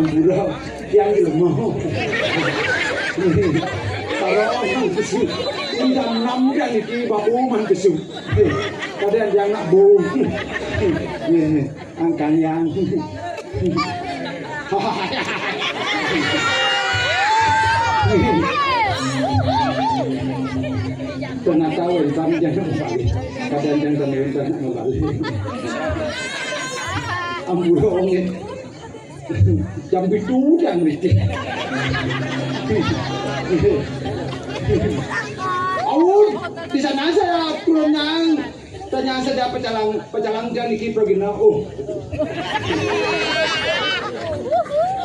Ampura yang lemah. Kalau orang kesuk, jam 6 yang iki babu man kesuk. Kadang yang nak bu. Angkan yang. Ternyata wanita jangan kembali. Kadang yang ternyata kembali. Ampura orang jam itu yang mesti. Oh, di sana saya turunnya tanya saja pecalang dan iki progina. Oh,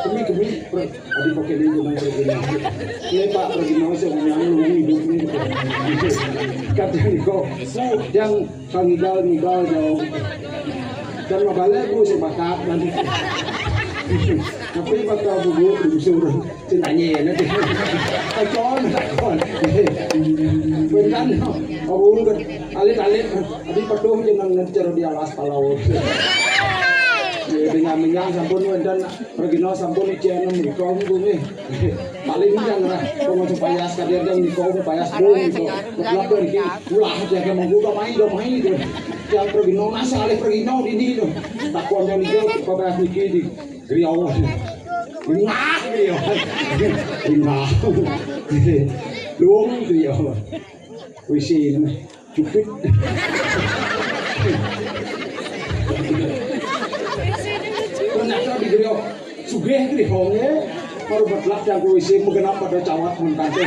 kami adi pakai ini cuma progina. Ini Pak progina saya yang hidup ini. Katanya kok yang kangigal jauh. Dan mabalnya bu sebakat nanti. Tapi pada buku disuruh cintanya nanti. Kacon. Beneran, abu kan alit, adi peduh jangan ngejar di alas palau. Dengan sampun dan pergino sampun ijen mikro bumi. Paling jangan kalau supaya sekalian yang mikro supaya bumi itu. Kelap dari ulah jaga mengguga main itu. Yang pergino nasa alih pergino di itu. Takuan yang itu kepada mikir di griau. Ngah griau. Ngah. Luang griau. Wisi cupit. Ternyata di griau sugih grihongnya baru berlak yang wisi menggenap pada cawat mentante.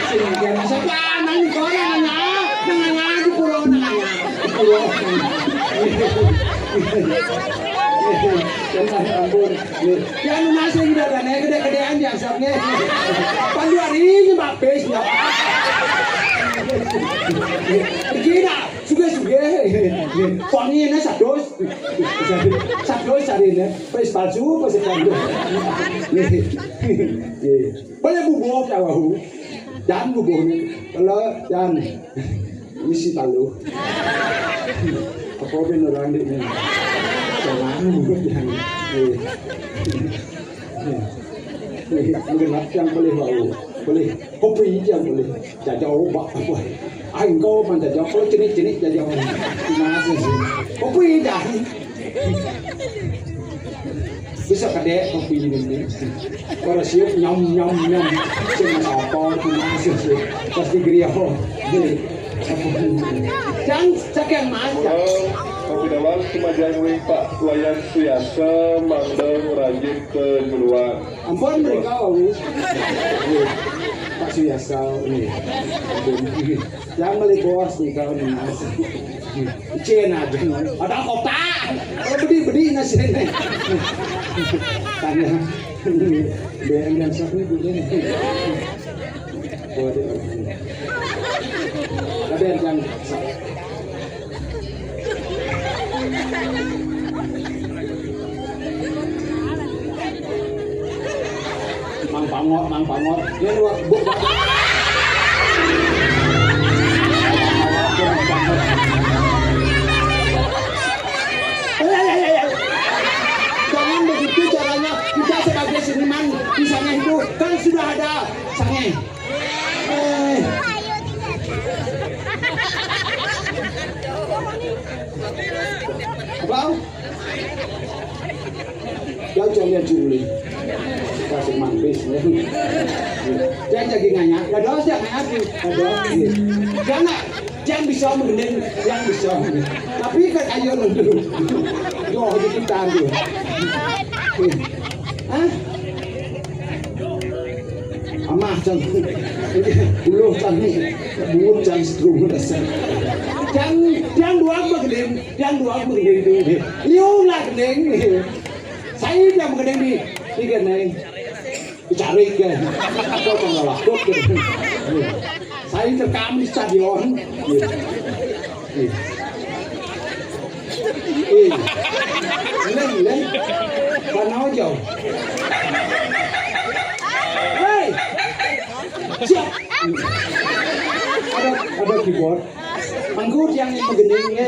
Sehingga siapa nanya kau nanya di pulau nanya. Jangan ampun. Yang masih tidak ada gede-gedean biasanya. Pandu hari ini bapes ya. Begini, suge. Wanginya sados hari ini. Pes palsu, pes palsu. Boleh bubuk ya wahu. Jangan bubuk ni. Kalau jangan isi talu. Apa pun orang ini. Jangan bubuk jangan. Mungkin yang boleh wahu. Boleh. Kopi yang boleh. Jauh bak apa. Anh cô mà cho có jenis cho masih kopi dah bisa kadek kopi ini kalau siap nyom cuma apa masih pasti griau jangan cakap macam kopi dawang Lumajang Pak Wayan Suyasa Mandeng Rajin ke Juluan ampun mereka Pak Suyasa ini yang beli bos nih kalau nih nasi Cina aja ada kotak kalau bedi nasi ini tanya BM yang satu ini buat ada yang mang pangor ini luar buk jangan begitu caranya kita sebagai seniman misalnya itu kan sudah ada sange apa? Jangan coba juli kasih mampis jangan jagingannya ada jangan bisa mengendeng yang bisa tapi kan ayo dulu yo kita ambil amah jangan dulu kami buat jangan strung dasar jangan dua mengendeng dulu liu lah gendeng saya yang mengendeng di gendeng cari ke apa pengolah kok saya terekam di stadion lên và nói dầu hey ada keyboard anggur yang menggendengnya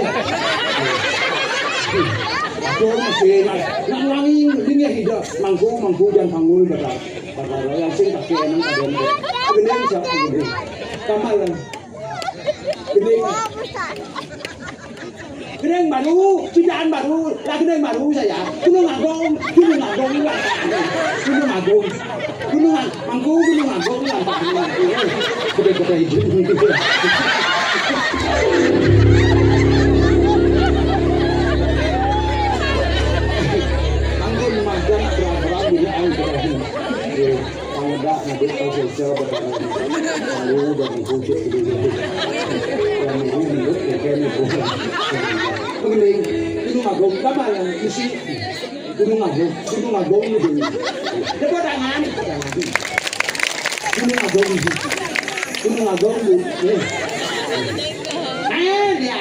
aduh masih nak wangi dingin ida mangku dan panggul kata yang sing pakai enang kaden kemudian siapa kemudian kamalan Kedeng baru, cindaan baru, lagi kedeng baru saya. Gunung Agung lah. Gunung Agung lah. Gede-gede hijau. Anggun magang berapa bila anggun. Pangedak nanti kau selesai berapa lalu dan wujud gede-gede. Yang wujud begini bukan. Gunung Agung apa yang isi Gunung Agung itu. Coba tangan. Gunung Agung itu. Dia.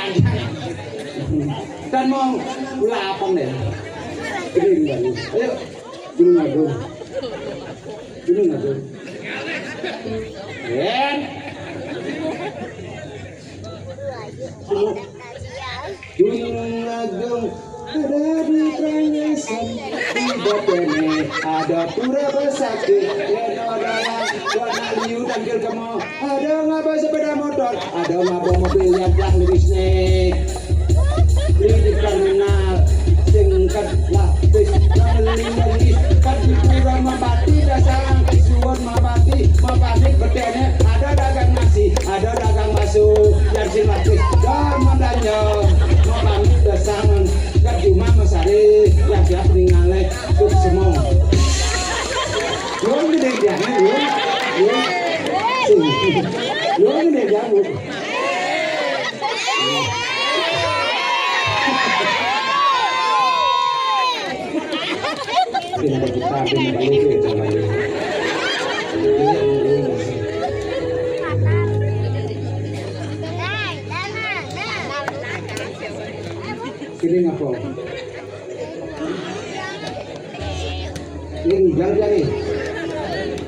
Dan mau lapang deh. Kering baru. Ayo Gunung Agung. Ben. Gunung Agung ada di Trangesan, di Botene ada pura besakti, warna liu dan kamu ada ngapa sepeda motor, ada ngapa mobil yang lebih snack di terminal tingkat lapis lagi kan di pura Mabati dasar suwon Mabati Botene ada dagang nasi, ada dagang bakso yang silapis dan mandanya Mabati dasar kat cuma masare yang siap ningali tuh semua. Yo gede jangan yo gede jangan. Ini kita balik. Ini apa? Ini tinggal jadi.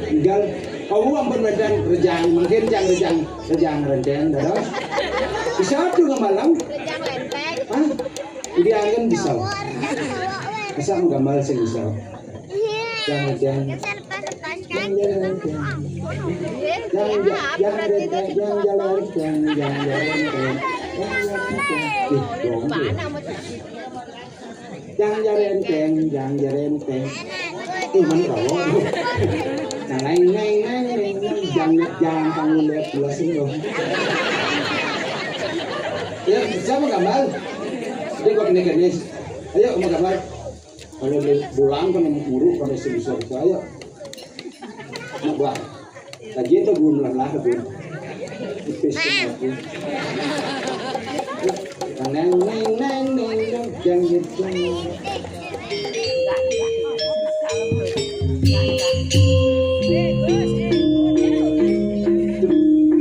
Tinggal kau ampun rencang rejang, mungkin rejang terus. Bisa tuh ngamalang? Hah? Jadi angin bisa. Bisa nggambar sih bisa. Jangan. Jangan jaren teng. Mana tahu? Jangan panggil lihat belasin dong. Ya, siapa gambar? Dia kok kene. Ayo mau gambar. Kalau bulan kan guru pada sebesar saya. Nak buat. Lagi itu gun lah gun. Ipis aku. Neng jangan.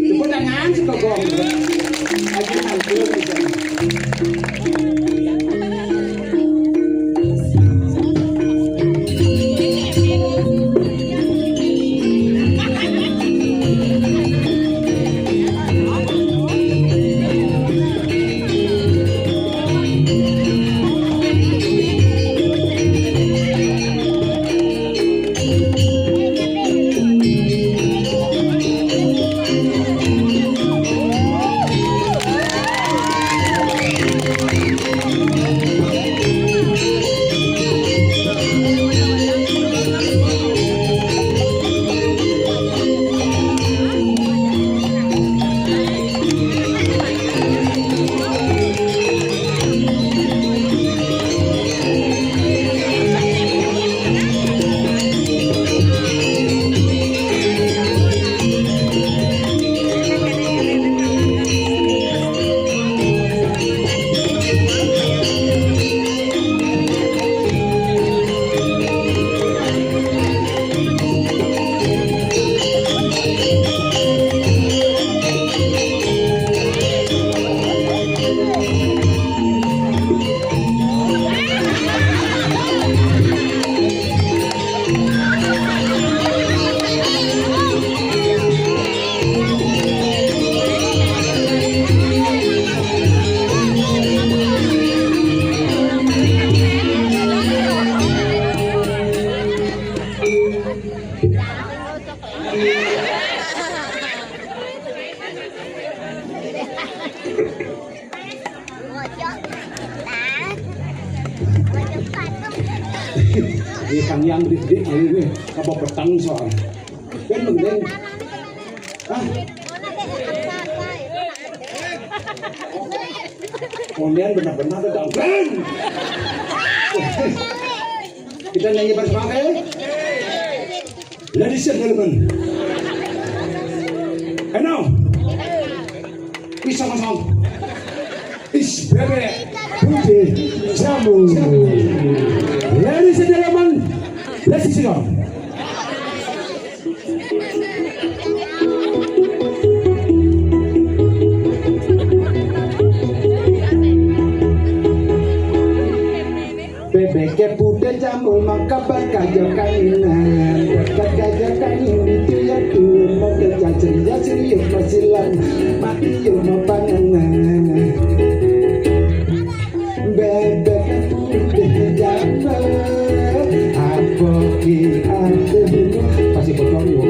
Tepuk tangan suka gong. Aji nanti. yang gede kali ini kapal petang soal. Kan mending. Ah. Kemudian benar-benar ada bang. Kita nyanyi bersama ya. Ladies and gentlemen. And now, we song. Is Bebe Putih Jamu. Ladies and gentlemen, let's sing on. Bebek putih jambul maka berkajar kainan dekat gajah kain itu ya tuh mau kerja ceria serius masilan mati yo mau panganan bebek putih jambul apa ki ada pasti potong yo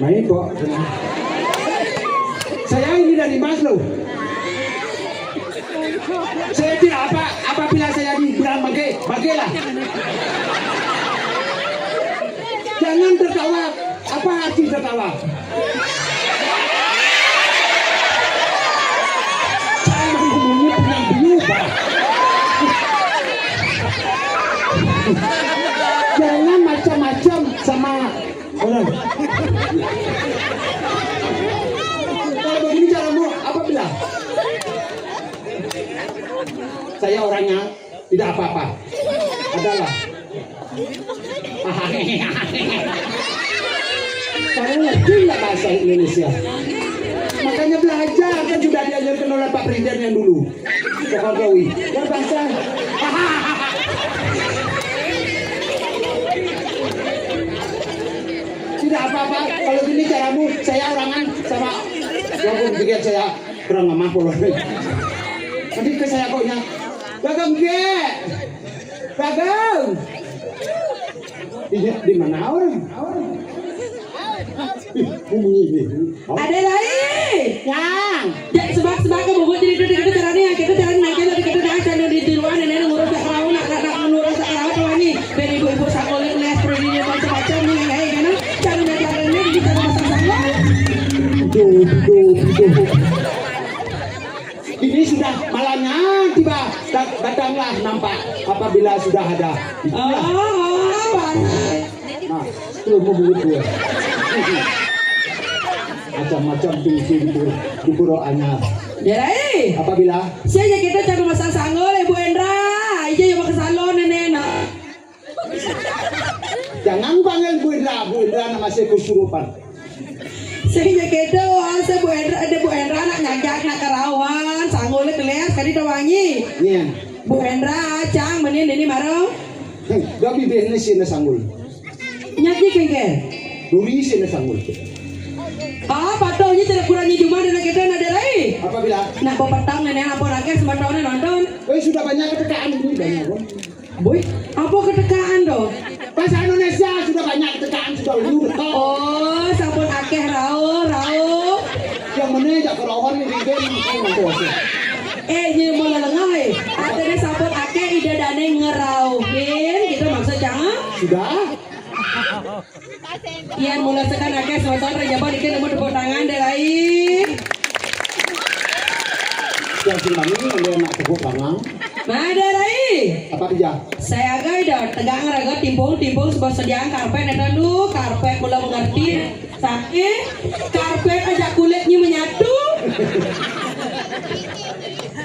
main kok. Saya ini dari Maslow. Saya tidak apabila saya dibilang bagailah. Jangan tertawa. Apa arti tertawa? Saya ngomongnya pengen Pak. Jangan macam-macam sama orang. Kalau begini caramu, apa bilang? Saya orangnya tidak apa-apa. Adalah. Kamu ngerti nggak bahasa Indonesia? Makanya belajar, kan sudah diajarkan oleh Pak Presiden yang dulu. Jokowi. Berbahasa. Tidak apa-apa, kalau gini caramu, saya orangan sama walaupun pikir saya kurang nggak mampu loh. Nanti ke saya koknya, Bagam ke, Bagam. Di mana orang? Ada lagi, yang. ya sebab ke buku jadi caranya kita jalan naik kita dah jalan di tiruan nenek ngurus sakraw nak ngurus sakraw tuani, beri ibu sakolik les prodi macam-macam nih kayak kan, jalannya di kita masang-masang. Ini sudah malamnya tiba datanglah nampak apabila sudah ada. Nah, itu mau gue. Macam-macam di pura anyar. Ya Apabila saya kita cari masang sanggol Ibu Endra, aja yang mau ke salon nenek. jangan panggil Bu Indra nama saya kesurupan. Saya kita asa Bu Endra nak ngajak nak karawan, sanggol keles kali tawangi. Iya. Bu Endra cang menin ini marong. Gabi behne sih sanggul. Nyaki kengke. Duri sih sanggul. Pataunya tidak kurangnya cuma dan kita ada lagi. Apabila Nak petang nenek apa lagi sebentar nonton. sudah banyak ketekaan ini banyak. Boy, apa ketekaan doh? Bahasa Indonesia sudah banyak ketekaan sudah lu. Oh, sampun akeh rao. Yang mana jak kerawan ini game Ini mau lelengah ada deh sampun akeh ida dane ngerauhin gitu maksud jangan? sudah. Ian mulai sekan akeh sebentar rejaban ikan nomor tepuk tangan deh lain. Yang sini ini nak tepuk tangan. Madarai. Apa kerja? Saya agak tegang raga timbung sebuah sediaan karpet dan karpet mula mengerti sakit karpet aja kulitnya menyatu.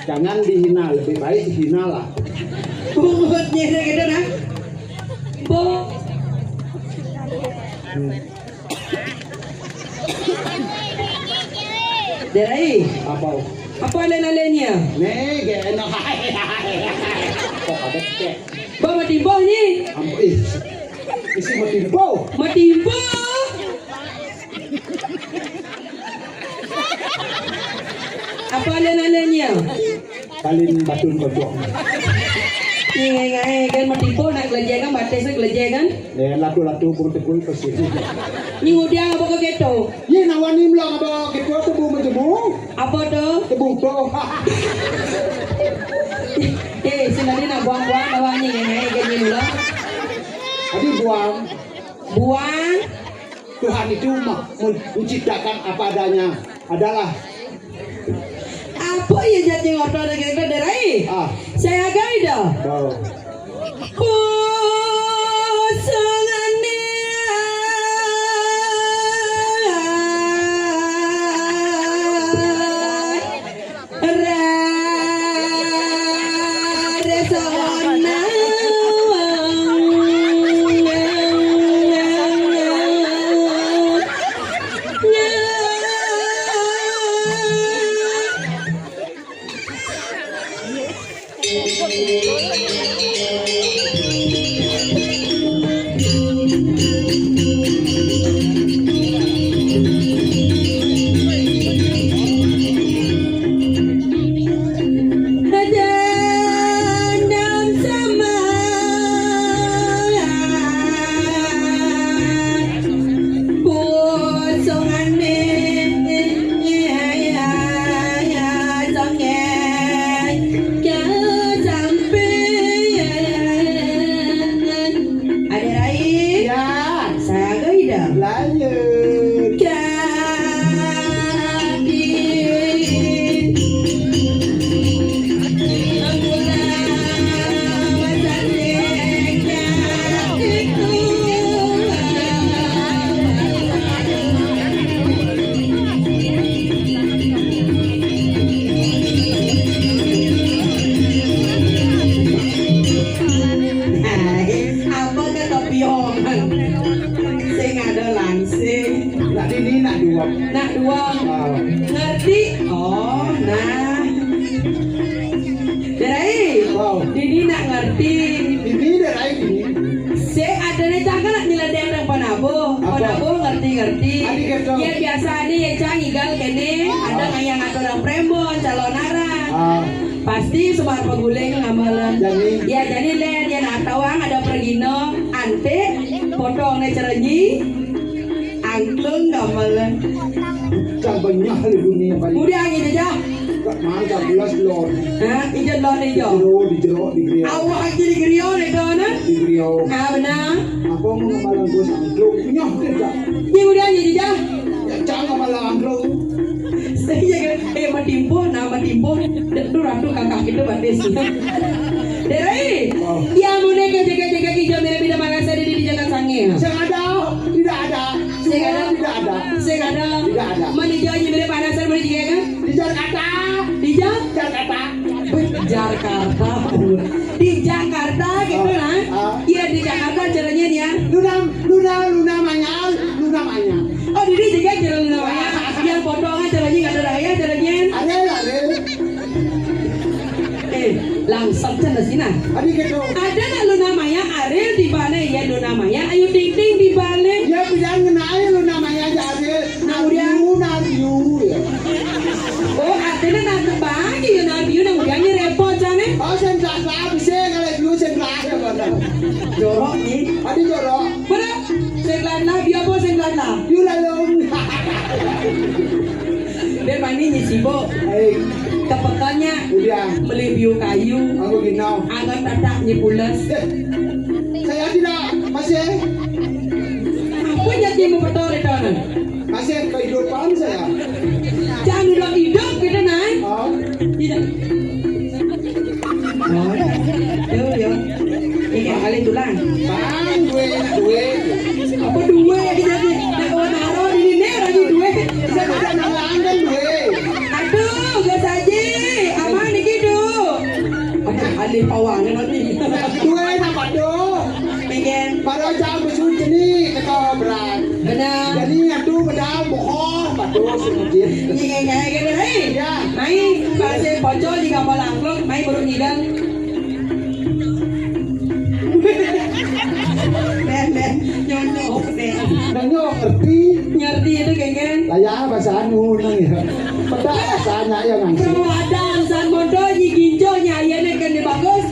Jangan dihina, lebih baik dihina lah. Bungutnya gitu nah. Derai. Apa lain-lainnya? Nih, gak enak. Kok ada kek? Bawa timbo ni. Isi matimbo. Matimbo. Apa lain-lainnya? Kalin batun kodok. Ngai kan matimbo nak gelajah kan batas gelajah kan? Latu-latu pun tekul kesini. Ni udah apa kau gitu? Ye nawani mlang apa gitu tebu menjemu. Apa tu? Tebu to. Sinari nak buang-buang awaknya ngai kan ni mula. Tadi buang. Tuhan itu menciptakan apa adanya. Adalah apa ya jadi ngotor dengan Derai? Saya gaida. Nak dua. Ngerti? Oh, nah. Derai. Dini nak ngerti. Ini Derai ini. Saya ada nih cakap nak nyeledek dan panabo ngerti. Ya biasa nih ya cang igal kene. Ada yang ngatur orang prembon calon arah. Pasti semua peguling ngamalan. Ya jadi len ya nak tawang ada pergino ante potong nih cerenyi. Angklung ngamalan. Cang banyak di dunia banyak. Udah angin aja. Mantap belas lor. Ijan lor ijo. Di jero di griau. Awak aja di griau nih dona. Di griau. Benar. Aku mau ngamalan bos angklung. Punya kerja. Ini udah angin aja. Cang ngamalan angklung. Saya kayak matimpo, itu ratu kakak itu batis. Derai, dia mau nega jaga hijau merah bida makan saya di jalan sange. Tidak ada. Manijaunya merah panas saya boleh juga kan? Di Jakarta. Di Jakarta gitu lah. Iya di Jakarta caranya dia. Luna manyal. Oh di juga jalan Luna manyal. Yang potongan caranya nggak ada raya caranya. Ada. Langsung cina sini. Ada nak Luna Maya Ariel di balik ya Luna Maya. Ayo ting di balik. Ya bilang kenal Luna Maya Ariel. Nabiu. Oh artinya nak bagi ya Nabiu nang udiannya repot sana. Oh sentral bisa kalau Nabiu sentral ya benar. Jorok ni. Adi jorok. Mana? Sentral Nabiu apa sentral lah? You lalu. Biar mani nyisibo. Kepekannya beli biu kayu. Aku ginau. Angan tatak nyipulas. Saya tidak masih. Apa jadi mau betul itu nan? Masih kehidupan saya. Jangan hidup kita nan. Oh. Tidak. Oh duit. Apa duit jadi nak kawan naruh di sini lagi duit. Saya tidak nanglangan duit. Aduh, gak saja. Aman ni gitu. Ada alih pawang nanti. Duit apa doh? Pengen. Pada jam bersuci ni kata berat. Benar. Jadi aduh bedal bohong pada semujit. Ngeng gitu hei. Main pasal bocor di kapal angklung, main baru ngilang. Ben, nyonyok deh. Nanya ngerti. Ngerti itu geng-geng. Layak bahasa anu nang ya. Pada bahasanya yang ngangsi. Ramadan san mondo nyi ginjo nyayane kan di bagus.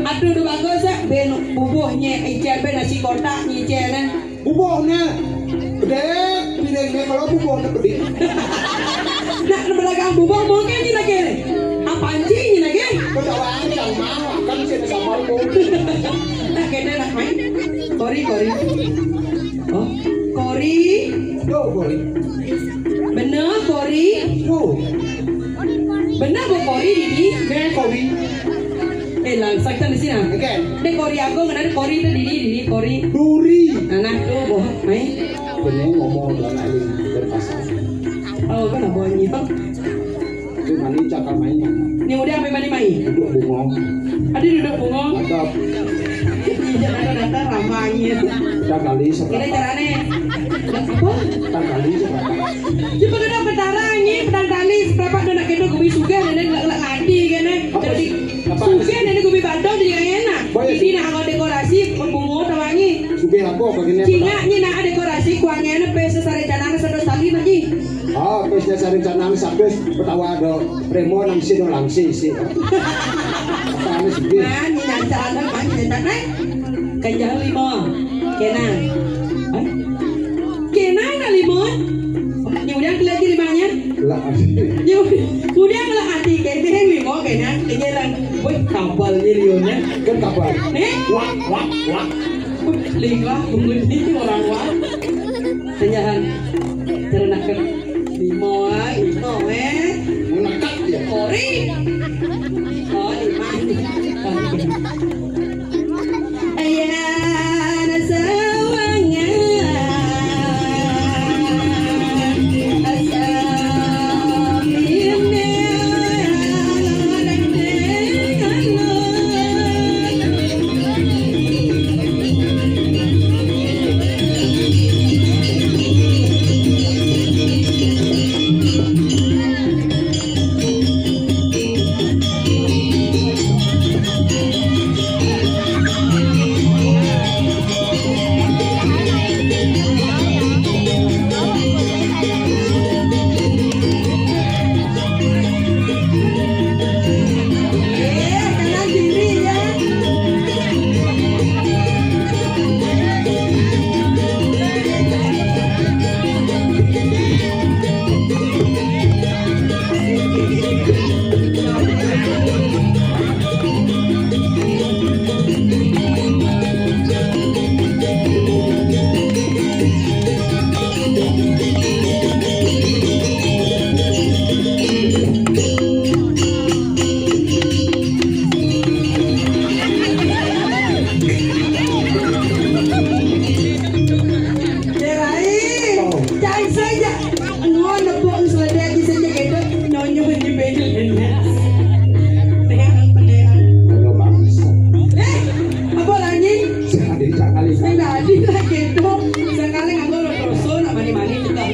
Aduh di bagus ben bubuhnya icen ben nasi kotak nyi icen. Bubuhnya gede, pilih kalau bubuhnya gede. Nak belakang bubuh mungkin ni lagi. Apa anjing ni lagi? Kedawaan yang mau akan sini sama aku. Nak kena nak main. Kori. Oh, kori. Yo boleh. Benar kori. Yo, Benar bu kori Didi. saya kopi. Langsung kita di sini. Again, Dek kori aku ngan kori itu Didi kori. duri. Anak tu boh main. Bener ngomong dengan Ali berpasal. Oh kan apa ni? Itu mani cakap main. Ni muda apa mani main? Duduk bungong. Ada duduk bungong. Mantap. Jangan ada ramainya. Kita kali Kita seberapa? carane. Apa? Kita kali seberapa? Cuma kena petaranya, petang tali seberapa dah nak kena kubi suga nenek ngelak hati kena. Jadi suga nenek kubi bandung jadi enak. Di sini nak ada dekorasi bunga tawangi. Suge aku begini. Cingaknya nak ada dekorasi kuangnya na pesa sare jangan sedos tali lagi. Ah, pesnya sering canang sampai pertawa ada remo nang sini langsing sih. Apa anu suge? Nah, ni nak jalan mana nak naik? Kanjang lima, kena. Kena nak lima. Ni udah lagi limanya. Lah. Ni udah ngelak hati kena lima kena. Ini lang, woi kapal ni lionnya. Kan kapal. Wak. Lingkah mungkin ini orang wak. Senjahan. Ternakan lima. Menekat dia. Kori. Oh, lima. Ayah nasawangan asamina kanan diri ya. Jangan saja ngon nepok selada di saja kita nyonya di bedel ini. Ada bangsa. Apa lagi? Ada kali. Saya ada lagi itu. Sekali nganggo terus mani-mani tukang.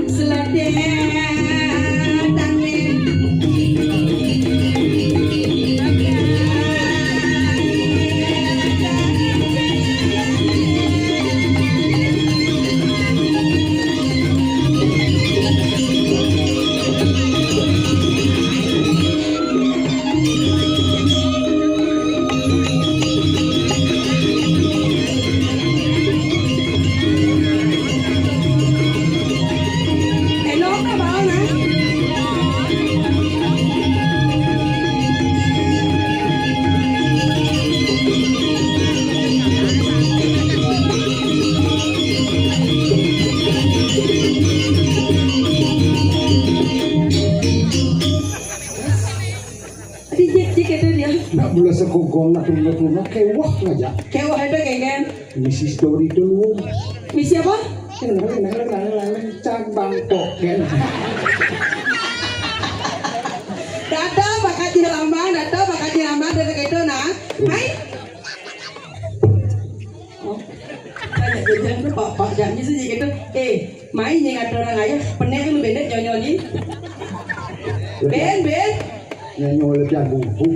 Selada tangin. gong nak tuna kewah ngajak. Kewah itu kan? Misi story dulu. Misi apa? Cang bangkok kan. Data bakat dilambang dari itu nah. Hai. Oh. Ada jangan tuh Pak janji sih gitu. Main yang ada orang ayah, penek lu bedet nyonyoli. Ben. Nyonyol lebih bumbu.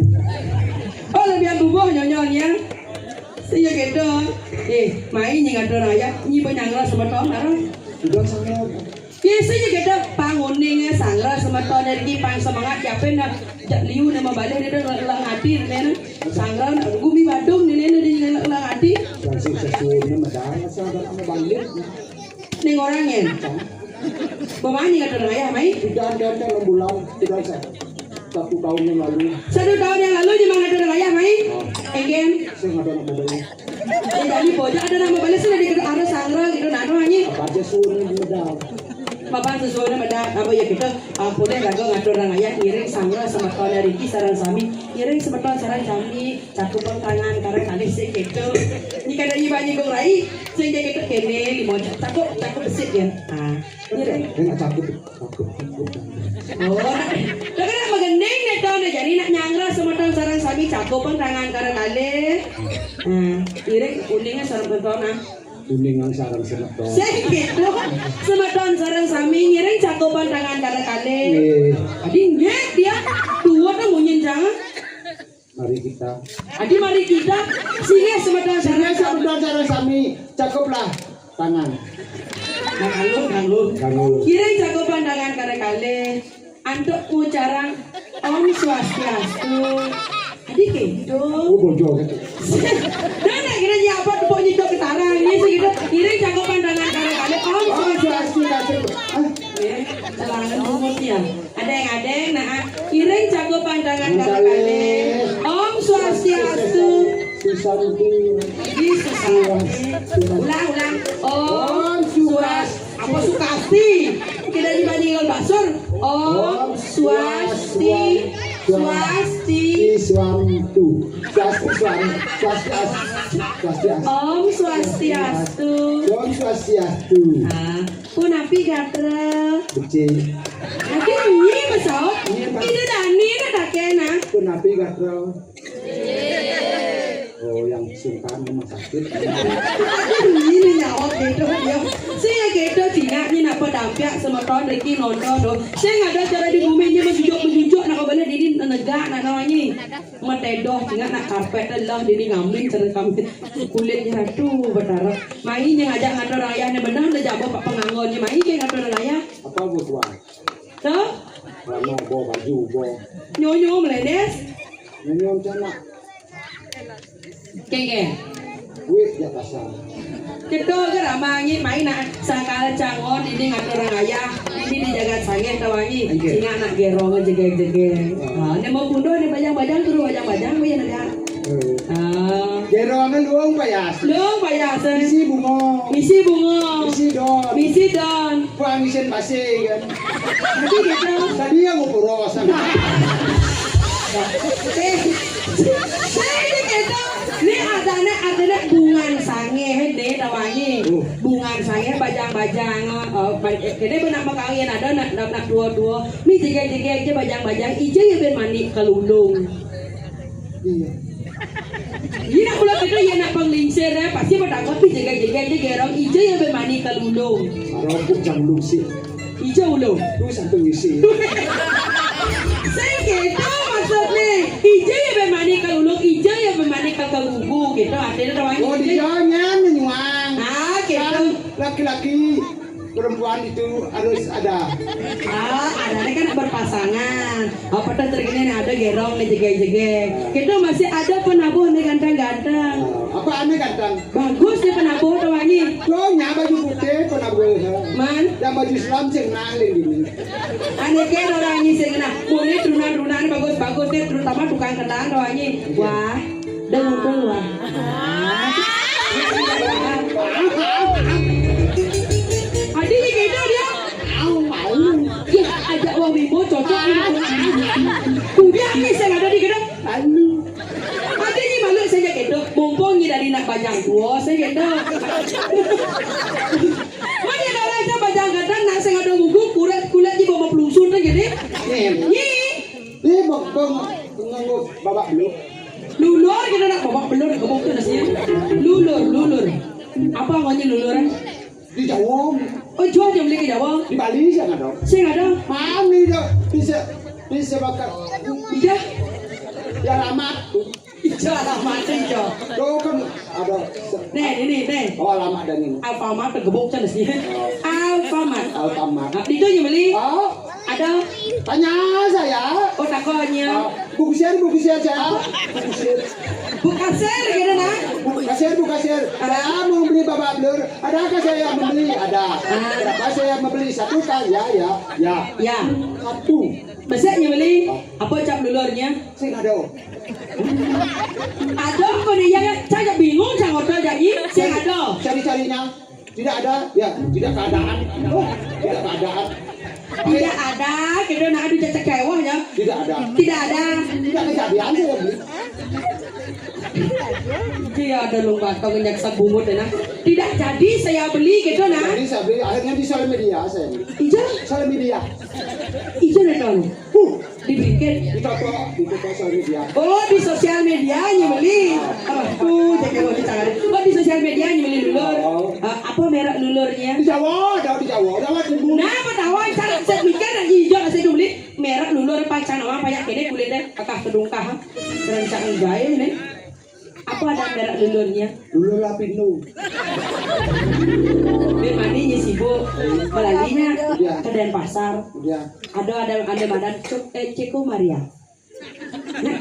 Oh lebih bumbu nyonyolnya. Sih gitu. Main yang ada orang ayah, nyi penyangla sama tahun arah. Sudah sangat. Biasanya kita panguningnya sangra sama tahun dari pang semangat siapin nak liu nama balik dia lang hati nena sangra gumi badung nena dia lang hati. Langsung sesuatu medal asal sama balik. Ning orangnya. Bapaknya nggak ada ayah, Mai? Sudah ada 6 bulan, tidak 1 tahun yang lalu. 1 tahun yang lalu di mana ada ayah, Mai? Again. Saya nggak ada nama balik. Jadi bocah ada nama balik sudah dikira ada sangra gitu nano anjing. Apa aja suruh medal. Bapak sesuai nama apa ya kita boleh gagal ngatur orang ayah ngiring sangra sama tahun dari sarang sami ngiring sebetulnya sarang sami cakupan tangan karena kali sih gitu ini kada banyak gong rai sehingga kita kene limo cakup besit ya ngiring Nggak cakep. oh karena magendeng nih tahun jadi nak nyangra sama tahun sarang sami cakupan tangan karena kali ngiring uningnya sarang pentonan Kuningan sarang semeton. Segitu, semeton sarang sami ngiring cakupan tangan kali. Adi ngek dia dua tuh munyin jangan. Mari kita. Adi mari kita singa semeton sarang sami cakuplah tangan. Nanglu. Ngiring cakupan tangan kali. Antuk ucaran Om Swastiastu. Adi gitu. Bojo gitu. Dan kira apa tuh pokoknya itu ketarang ini segitu kiri cakupan tangan kali Om Swastiastu celangan umutnya ada yang nah kiri cakupan tangan kali Om Swastiastu ulang Om apa Sukasti tidak dibandingkan basur Om Swasti Om Swastiastu. Punapi gatra. Beci. Lagi ini masuk. Ini dani nak kena. Punapi gatra. Oh yang sungkan rumah sakit. Ini nyawat gitu ya. Saya gitu tinggal ni nak pedampiak sama tahun lagi nonton. Saya nggak ada cara di bumi ni menjunjuk nak balik diri negak nak namanya. Matedoh tinggal nak karpet lah diri ngamin cara kami kulitnya ratu berdarah. Main yang ada ngatur raya ni benar dah jawab pak penganggonnya main yang ngatur raya. Apa buat tuan? Tuh? Kalau bawa baju bawa. Nyonya meledes. Nyonya macam Kenge. Wih ya pasal. Kita ke ramai main nak sakala cangon ini ngatur raya ini dijaga sange tawangi singa nak gerong jegeng. Ini mau bunuh ini bajang-bajang turun bajang-bajang we ada. Gerongan luang payas. Misi bungo. Misi don. Puang isen pasti kan. Nanti kita Tadi yang mau boros sama. Ini ada bungan sange hede tawangi. Bungan sange bajang-bajang. Kene benak makawin ada nak dua-dua. Mi jegeng-jegeng aja bajang-bajang ijo ya ben mandi kelulung. Iya. Ini nak ulah kita ya nak penglingsir ya pasti pada kopi jegeng-jegeng aja gerong ijo ya ben mandi kelulung. Arok jam lusi. Ijo ulung. Lu satu ngisi. Saya gitu maksudnya ijo ya ben mandi kelulung ijo ya ben mandi kegugu gitu artinya tawangi. Oh dia nyuang. Gitu. Laki-laki perempuan itu harus ada. Ada kan berpasangan. Apa tuh tergini ada gerong nih jegeng-jegeng. Kita masih ada penabuh nih ganteng-ganteng. Apa aneh ganteng? Bagus nih penabuh tawangi. Soalnya baju putih penabuh. Man, Yang baju Islam cengalin gini. aneh kan orang nyisir kena. Muni runan bagus-bagus nih terutama tukang kendang tawangi. Wah, dengar wah. Adik gitu dia. Ya ajak wong Wimo cocok ini. Kubiak nih saya ada di gedung. Lalu. Adik Bajang tua saya gitu. Mana ada aja bajang gadang nak saya ada gugup kulit di bawah pelusun kan jadi. Ini bang babak belum. Lulur kita nak babak belur gebuk tu nasinya. Lulur. Apa namanya luluran? Di Jawa. Oh jual dia beli ke Jawa. Di Bali saya nggak tahu. Saya nggak ada. Mami dong bisa bakar. Iya. Ya alamat. Iya alamat itu. Tuh kan ada. Nih. Oh alamat dan ini. Alfamart gebuk tu nasinya. Alfamart. Alfamart. Itu yang beli. Oh, Ada. tanya saya. Oh takonya. Buku share saya. Bukan saya kita nak. Buku kasir. Saya mau beli babak belur. Adakah saya membeli? Ada. Berapa saya membeli? Satu kan? Ya. Ya. Satu. Besarnya beli. Apa cap lulurnya? Saya nggak tahu. Ada kok dia ya. Saya bingung saya ngorder jadi. Saya nggak ada. Cari-carinya tidak ada. Ya, tidak keadaan. Oh, tidak keadaan. Tidak ada. Kita nak adu cecek kewah ya. Tidak ada. Tidak ada. Tidak kejadian saya beli. Dia ada lomba kau nyak bungut ya. Tidak jadi saya beli gitu nah. Jadi saya beli akhirnya di sosial media saya beli. Ija. Sosial media. Ija ada dong. Diberikan. Di toko sosial media. Oh di sosial media beli. Tuh jadi mau bicara. Oh di sosial media beli lulur. Apa merek lulurnya? Di Jawa, di Jawa Timur. Nah, petawa cara saya mikir dan hijau saya beli merek lulur pancang nama banyak kene kulitnya kakak kedungkah kerancangan gaya ini. Apa ada merek lulurnya? Lulur Lapindo. Maninya sibuk belalinya ke Denpasar. Ya. Ada Madan Ceko Maria. Nah,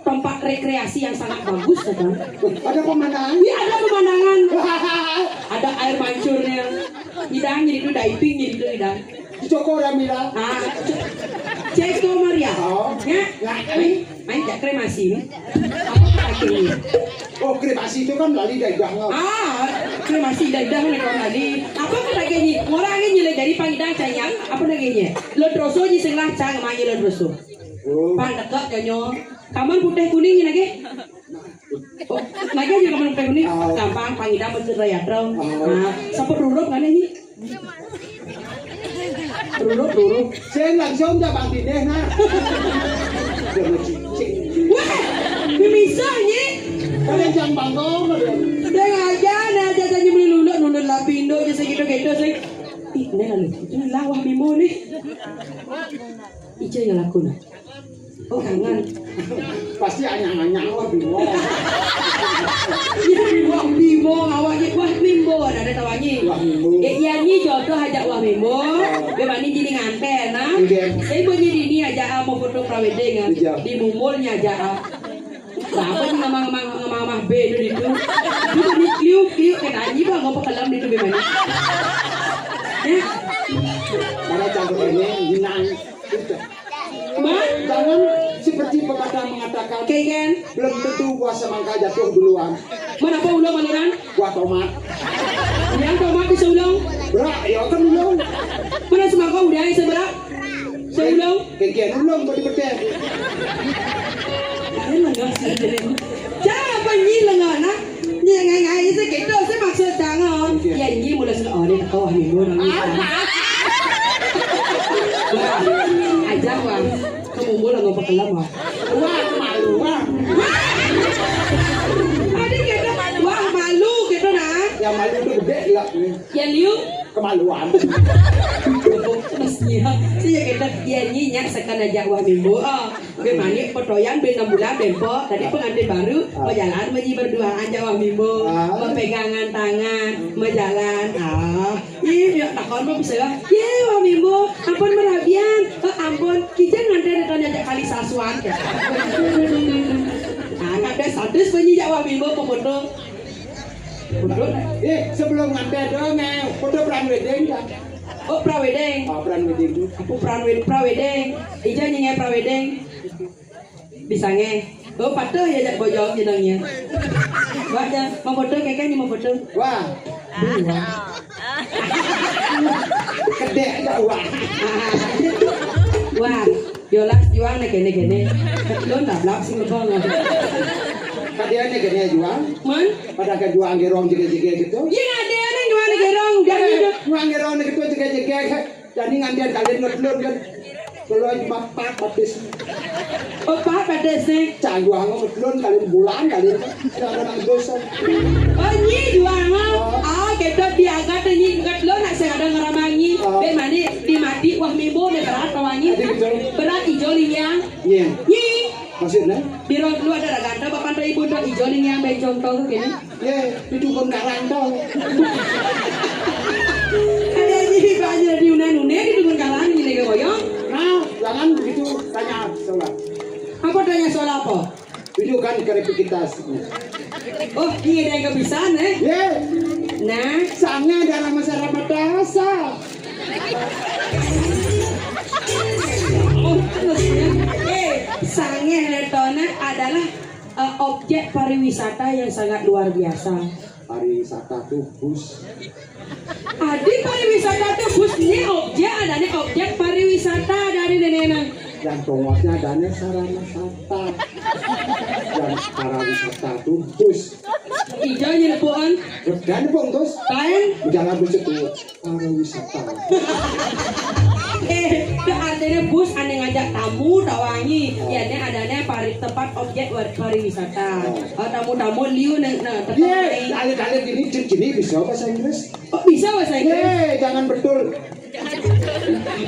tempat rekreasi yang sangat bagus kan? Ada pemandangan? Iya ada pemandangan. Ada air mancurnya. Hidang jadi itu diving jadi itu hidang. Joko Ramila. Ceko Maria. Oh. Ya, main jak kremasi. Apa akhirnya? Oh, kremasi itu kan lali dagang. Kremasi dagang nih kalau tadi. Apa lagi? Orangnya nyele dari pangidang canya. Apa lagi? Lodroso di sebelah cang manggil lodroso. Oh. Pan dekat janyo. Kamar putih kuning lagi. Oh, lagi aja kamar putih kuning. Gampang pangidang berceraya terus. Nah, sampai rurup kan ini? Rurup. Saya langsung dah bang Dineh nah. Wah, misalnya. Kalian jangan bangkong. Dia aja tanya beli lulur Lapindo aja segitu sih. Ih, ini lalu. Ini lawah Bimo nih. Ica yang laku nah. Oh kangen. Pasti anyang-anyang wah Bimo. Wah Bimo awaknya wah Bimo ada tawangi. Wah Bimo. Iya ni jodoh ajak wah Bimo. Bebani jadi nganten nah. Saya punya ini aja mau foto prawedding kan. Di mumulnya aja. Apa sih ngamang B itu itu di kliuk kan anjing bang ngapa kelam itu bebani. Ya. Mana campur ini hinang. Jangan seperti pepatah mengatakan Keken belum tentu buah semangka jatuh duluan. mana apa ulang aliran? Buah tomat. Yang tomat bisa ulang? Berak, ya kan ulang. Mana semangka udah seberak? Seulang? Kegian ulang body betel. Ini lengan sih jadi. Jangan panggil lengan nak. Ngai itu gitu saya maksud jangan. Ya ini mulai sudah orang kau minggu nanti. Ajar bang, kamu mulai ngapa kelam bang? Wah, malu wah. Adik kita wah malu gitu nah. Yang malu itu gede lah. Ya liu. Kemaluan. Mestinya saya kita dia nyinya sekarang aja wah minggu. Bagaimana fotoyan ben 6 bulan dempo tadi pengantin baru mau jalan menyi berduaan Jawa minggu berpegangan tangan mau jalan iya takon mau bisa ya wah minggu ampun merabian ampun kita nganten itu aja kali sasuan ada status menyi Jawa minggu pemoto sebelum nganten dong foto prawedding kan. Oh prawedding. Prawedding itu. Aku prawedding. Ija nyengai prawedding. Bisa nge. Oh patuh ya jak bojong jenengnya. Wah ya, mau foto kayaknya mau foto. Wah. Gede aja wah. Wah, yolas juang nih gini. Lo nggak belak sih ngebong. Kadiannya kayaknya jual. Man, Pada ke jual gerong jika gitu. iya ada yang jual gerong dan itu. Jual gerong gitu jika. Jadi ngandian kalian ngetelur kan. Kalau aja bapak batis. Apa pada sih? Canggu hango ngetelur kalian bulan kalian. Ada nang dosa. Oh nyi jual mau. Kita diangkat nyi nggak lo nak saya ada ngeramangi. Bemani di mati wah mimbo deh berat tawangi. Berat hijau liang. Iya. Nyi. Maksudnya? Di road lu ada ganda bapak tuh ibu tuh hijau liang bencong tuh gini. Iya. Itu kan karang tol. Ada nyi banyak di unan-unan di tukun kalang gini ke boyong. Nah, jangan begitu tanya soal. Apa tanya soal apa? Tunjukkan kreativitas. Oh, ini ada yang kebiasaan Ye, Nah, sange dalam masyarakat dasa. oh terusnya. Sange Letona adalah objek pariwisata yang sangat luar biasa. Pariwisata tuh bus. Adik pariwisata tuh bus ini objek adanya objek pariwisata dari nenek. Yang pengosnya adanya sarana wisata. Yang pariwisata tuh bus. Hijau nyelepuan, Dan bungkus. kain. Jangan bus itu pariwisata. Itu artinya bus aneh ngajak tamu tawangi. Ya ini adanya tempat objek pariwisata. Tamu-tamu liu tempat Ye, kalian gini bisa bahasa Inggris? Oh bisa bahasa Inggris? Ye, jangan betul.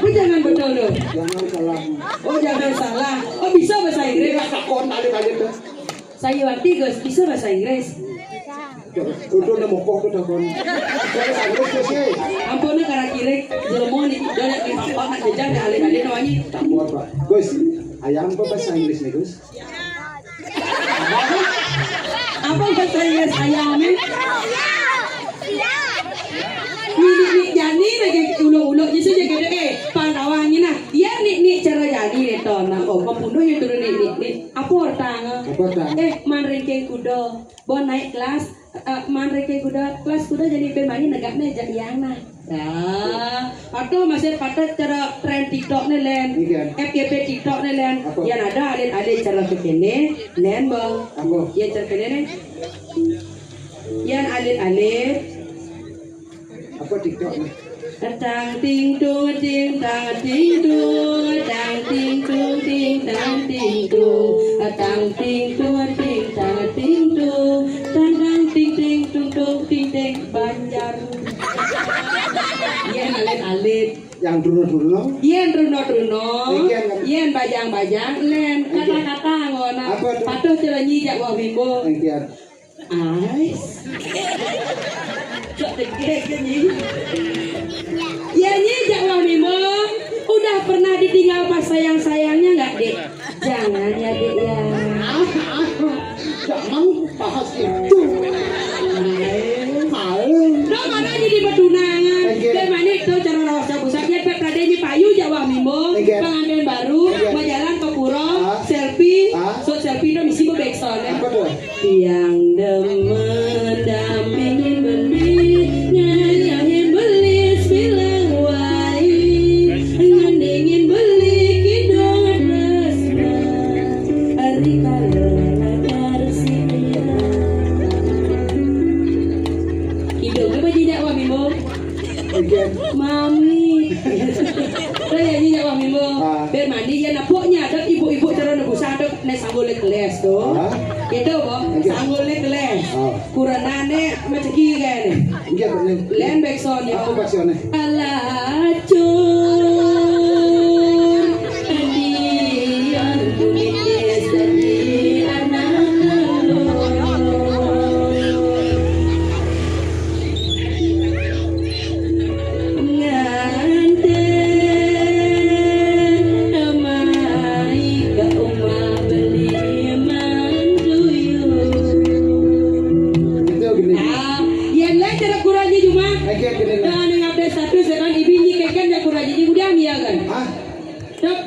Oh jangan betul loh. Jangan salah. Oh jangan salah. Oh bisa bahasa Ini Inggris? lah takon kalian tuh. Saya ngerti guys, bisa bahasa Inggris. Udah nemu kok tuh takon. Bahasa Inggris sih. Ampun karena kiri jelmo nih dari di tempat nak jajan di alih-alih namanya. Tak buat Pak. Gus, ayam apa bahasa Inggris nih Gus? Apa bahasa Inggris ayamnya? Nih jadi lagi ulo-ulo jadi saja gede pantauannya nah. Dia nih cara jadi deh ton. Nah, oh kamu yang turun nih. Apa ortang? Apa tang? Man rengke kuda, bon naik kelas, man rengke kuda, kelas kuda jadi pemain negaknya jadi yang nah. Ya, atau masih patah cara tren TikTok nih len, FYP TikTok nih len, yang ada cara begini, len bang, yang cara begini nih, yang alit. Apa TikTok nih? Tang ting tung ting tang ting tung tang ting tung ting tang ting tung tang ting tung ting tang ting tung tang tang ting ting tung tung ting ting Banjar. Yen alit. Yang dulu. Yen truno. Yen bajang len kata-kata ngono. Patuh celenyi jak wah bimbo. Engkian. Ais. Cok tegek nyi. Ya nyi jangan mimo. Udah pernah ditinggal pas sayang-sayangnya nggak dek? Jangan ya dek ya. Jangan bahas itu. Malu. Dong mana jadi betunangan? Dan mana itu cara rawat pusatnya pep radenya payu Jawa mimo. Pengantin baru, berjalan ke pura, selfie, so selfie dong misi backsound ya. Yang demen dampingin beli, nyanyiin beli bilang wai, ngandingin beli kidong resma, hari kalena karsia. Hidungnya bajinya wah mimo, mami. Saya nyanyi wah mimo, biar mandi ya napoknya ada ibu-ibu cara nebusan ada naik sanggul kelas tuh. Itu boh, sanggul kelas. Kuranane macam gini kan? Len backsound ya. Apa backsoundnya? Alacur, andian kulitis dari anak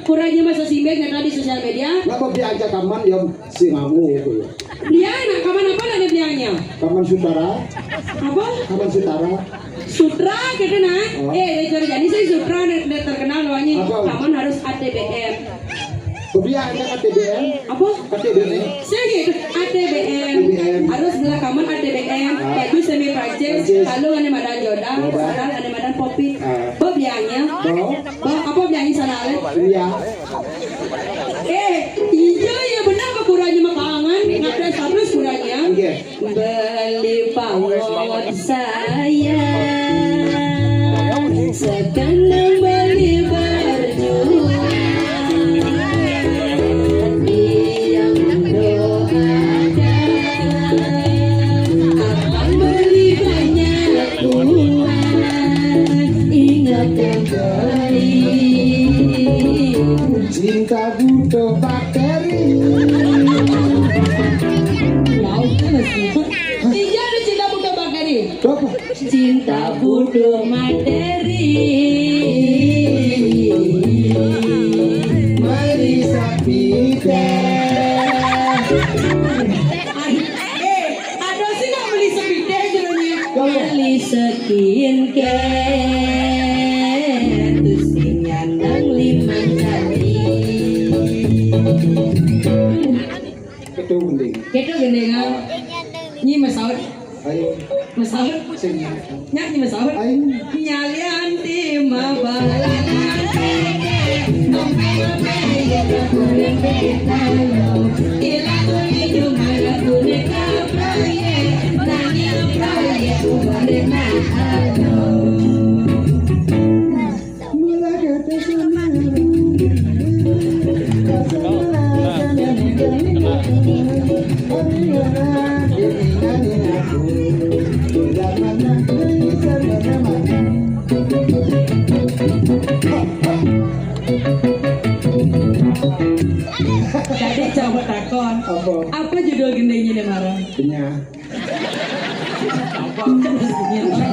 kurangnya masa simbek yang di sosial media. Kenapa diajak kaman yang si ngamu itu ya? Dia anak kaman apa ada dianya? Kaman sutara. Apa? Kaman sutara. Sutra gitu nah. Dari jadi sih sutra terkenal namanya. Kaman harus ATBM. Kebiasaan KTBM. Apa? KTBM. Saya gitu, ATBM. Harus sebelah kaman ATBM. Baju semi Prancis. Lalu ada madan Jodan. Saran ada madan Popi. Bob biangnya. Bob apa biangnya sana ale? Iya. Iya benar kekurangnya makanan. Ngapain terus kurangnya? Beli pawon saya. Sekarang beli baju. Cinta butuh bakteri. Iya ada cinta butuh bakteri. Apa? Cinta butuh materi. Mari sapita. Ada sih nggak beli sepeda jadinya. Beli skincare. Itu penting. Kita gendeng nyi masaud. Ayo. Masaud. Sini. Nyak nyi masaud. Ayo. Nyalian timah balan. Jadi coba takon. Apa judul gendengnya nih marah? Benya. Apa?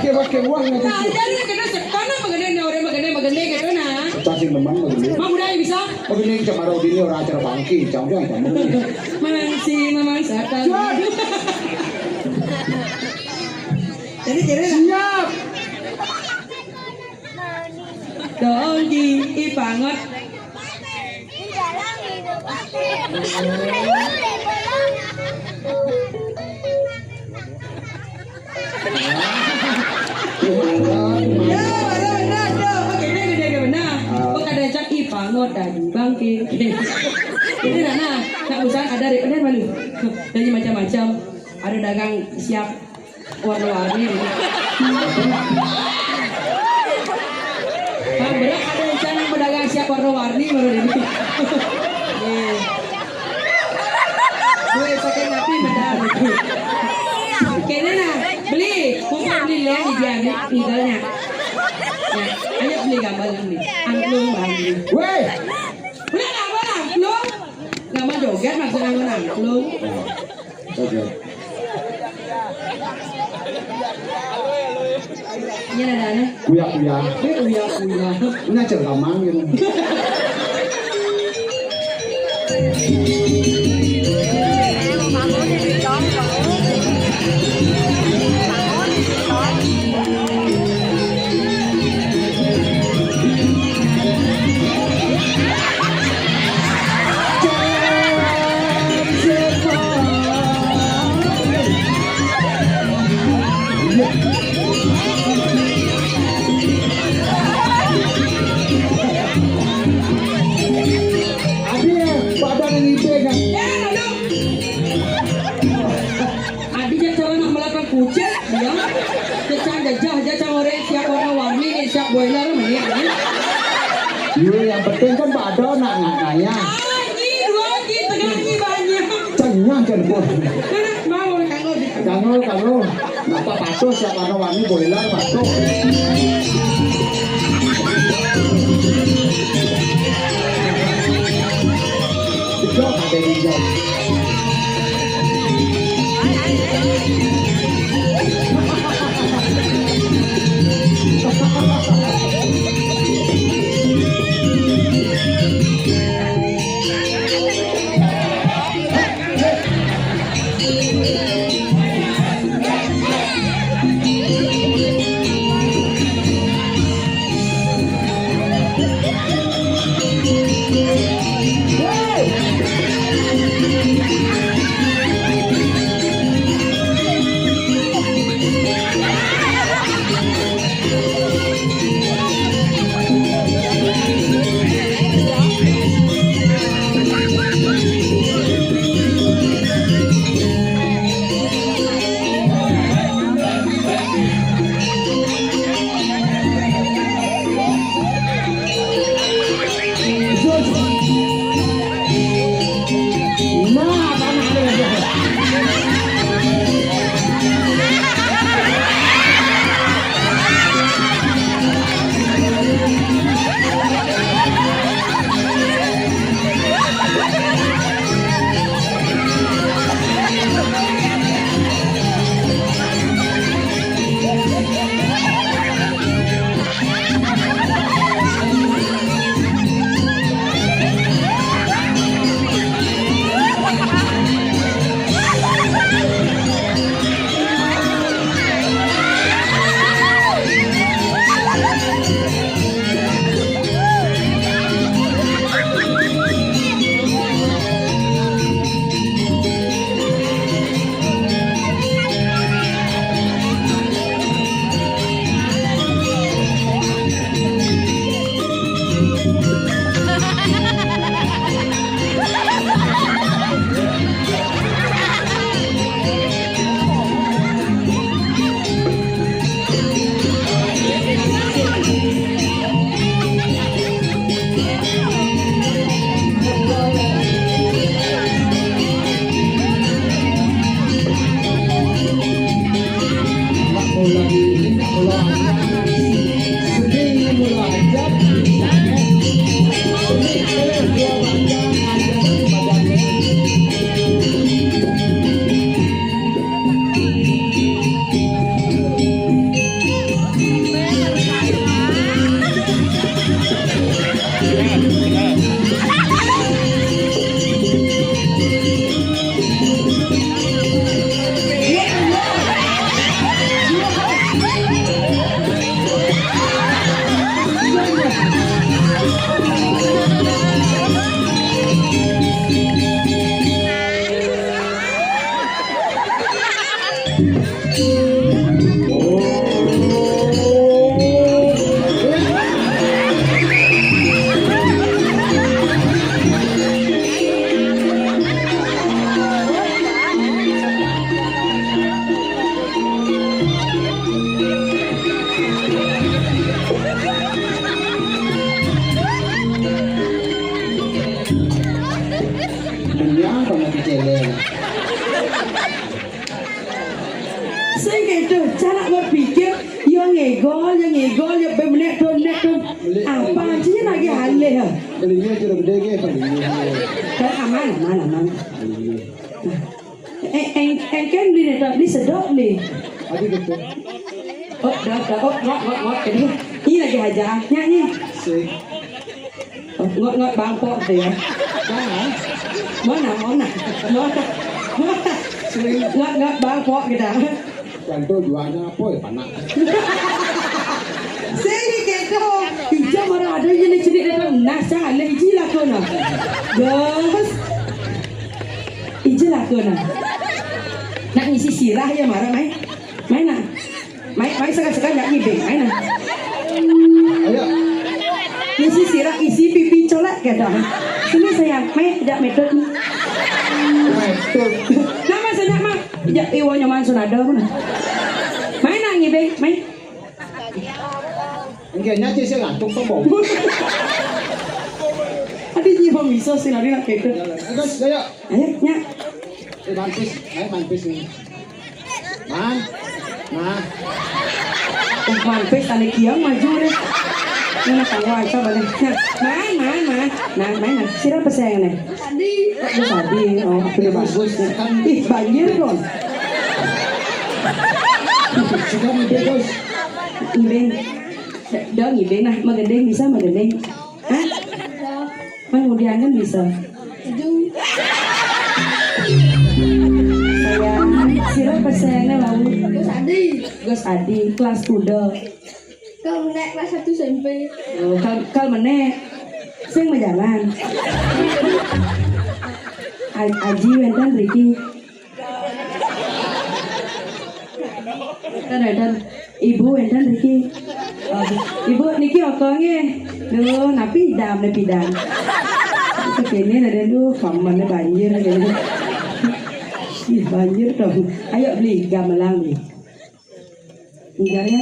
Pakai uang Nah, nanti. jadi kita sekarang magende orang magende gitu nah. Cacing memang begini. Mau udah bisa? Begini cemara ini orang acara bangki, jangan kamu. Memang setan. Jadi Siap. Donggi ipangot. Ipangot dan bangki. Ini nana, nak usaha ada dari malu. Dari macam-macam. Ada dagang siap warna-warni. Berat ada rencana pedagang siap warna-warni baru ini. Gue pakai napi benar. Kena nah beli, kumpul beli lah dijamin tinggalnya. Nah, ayo beli gambar ini. Angklung bangli. Weh. Beli gambar angklung. Nama joget maksudnya angklung. Oke. Ini ada nih. Kuya. Uya. Ini acara lamang gitu. Boiler mana ya? Yang penting kan Pak Ado nak nanya. Dua tengah banyak. Cengang cenpur. Mau kanggo. Napa patuh siapa no wani boiler patuh. Itu ada hijau. ngegol ya bemenek tuh. Apa aja lagi haleh ya. Belinya sudah gede ke belinya. Kan aman. Kan beli sedok nih. Adi gitu. Oh, ngot. Ini lagi aja nyanyi. Sih. Ngot bangkok deh ya. Mana? Ngot bangkok kita. Contoh jualnya apa ya panak. Saya gitu. Hijau marah ada yang cerita tentang nasa ada hijau lah kena. Gus. Hijau lah kena. Nak ngisi sirah ya marah main. Main nak. Main sekarang nak ngibing main nak. Ayo. Ngisi sirah isi pipi colek gitu. Sini sayang main tidak metode ni. Metode. Nama senang mah. Ya iwan nyaman sunada mana. Main nak ngibing main. Enggak nyaci sih ngantuk tombol. Adi nyium bisa sih nanti nak gitu. Guys, ayo. Ayo nyak. Manpis nih. Nah. Manpis tali kiang maju deh. Mana tangwai coba deh. Main. Sirap peseng nih. Tadi. Oh, pilih bagus. Ih, banjir dong. Sudah ide guys. Ngibeng. Dah ngibeng nah, magendeng bisa magendeng. Hah? Kemudian bisa. Sirap pesengnya lalu Gus Adi kelas kuda Kau naik kelas 1 SMP. oh, kal menek sing menjalan Aji wenten Riki dan ibu wenten Riki ibu niki okongnya duh napi pidam begini ada duh kamarnya banjir gitu. Ih, banjir dong. Ayo beli gamelan nih. Enggak ya?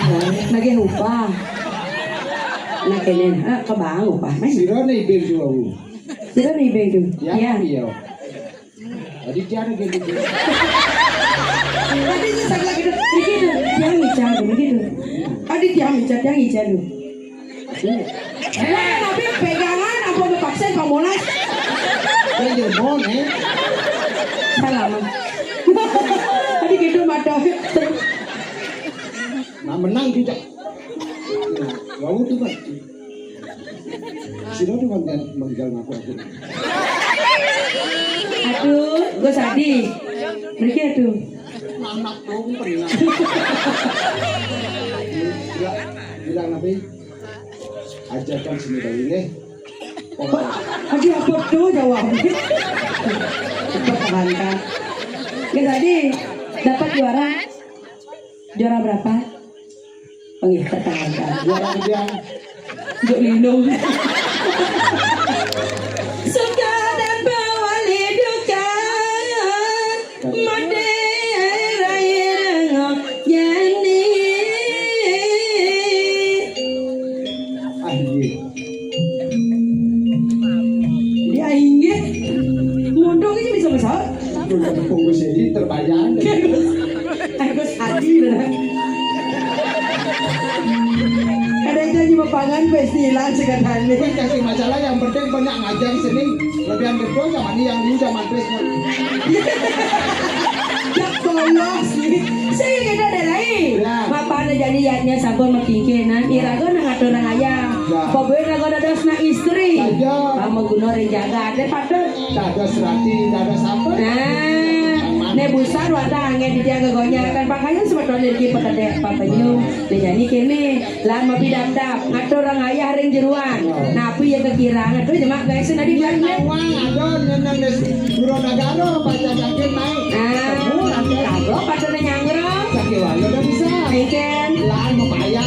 Belum lagi upah. Nah kenen, kebang upah. Siro nih ibing juga. Siro nih ibing tuh. Ya. Tadi cara gitu. Tadi itu saya lagi begitu. Yang bicara begitu. Tadi yang bicara tuh. Tapi pegangan apa berpaksa kamu mulai? Telepon Salaman. Tadi gitu mata. Nah menang tidak. Lalu tuh kan. Siro tuh kan menggal ngaku. Aduh, gue sedih. Mereka tuh. Anak dong pernah. Bilang nabi. Ajarkan sini dari ini. Aduh, apa tuh jawabnya? Pertahankan. Gue sedih. Dapat juara berapa? Oh iya, pertahankan. Juara kebiang. Untuk lindung. Suka dan bawa liduka Made raya jani dia ingin mondok ini bisa Bungkus ini terbayang. aku sadar lah ada janji papangan pestilan sekarang Kasih masalah yang penting banyak ngajar di sini. Lebihan gede zaman ini yang dulu zaman Krisna. Ya bolos nih. Saya kena ada lain. Ya. Bapak ada jadiannya sampun matingkenan. Irago nang atur nang ayam. Ya. Bapak nago ada na istri. Saja. Kamu guna renjaga ada patut. Tak ada serati, tak ada sampah. Nah, ne busar wadah angin di dia gonya kan pakaian sebetulnya di pakade papayu. Jadi kene lama pidap-dap ngatur orang ayah ring jeruan. Napi yang kekirangan tuh jemak guys nadi biarnya. Wah, ada nyenang des Puro Nagaro baca sakit naik. Nah, kago patut nyangro. Sakit wayo udah bisa. Ikan Lahan mau bayar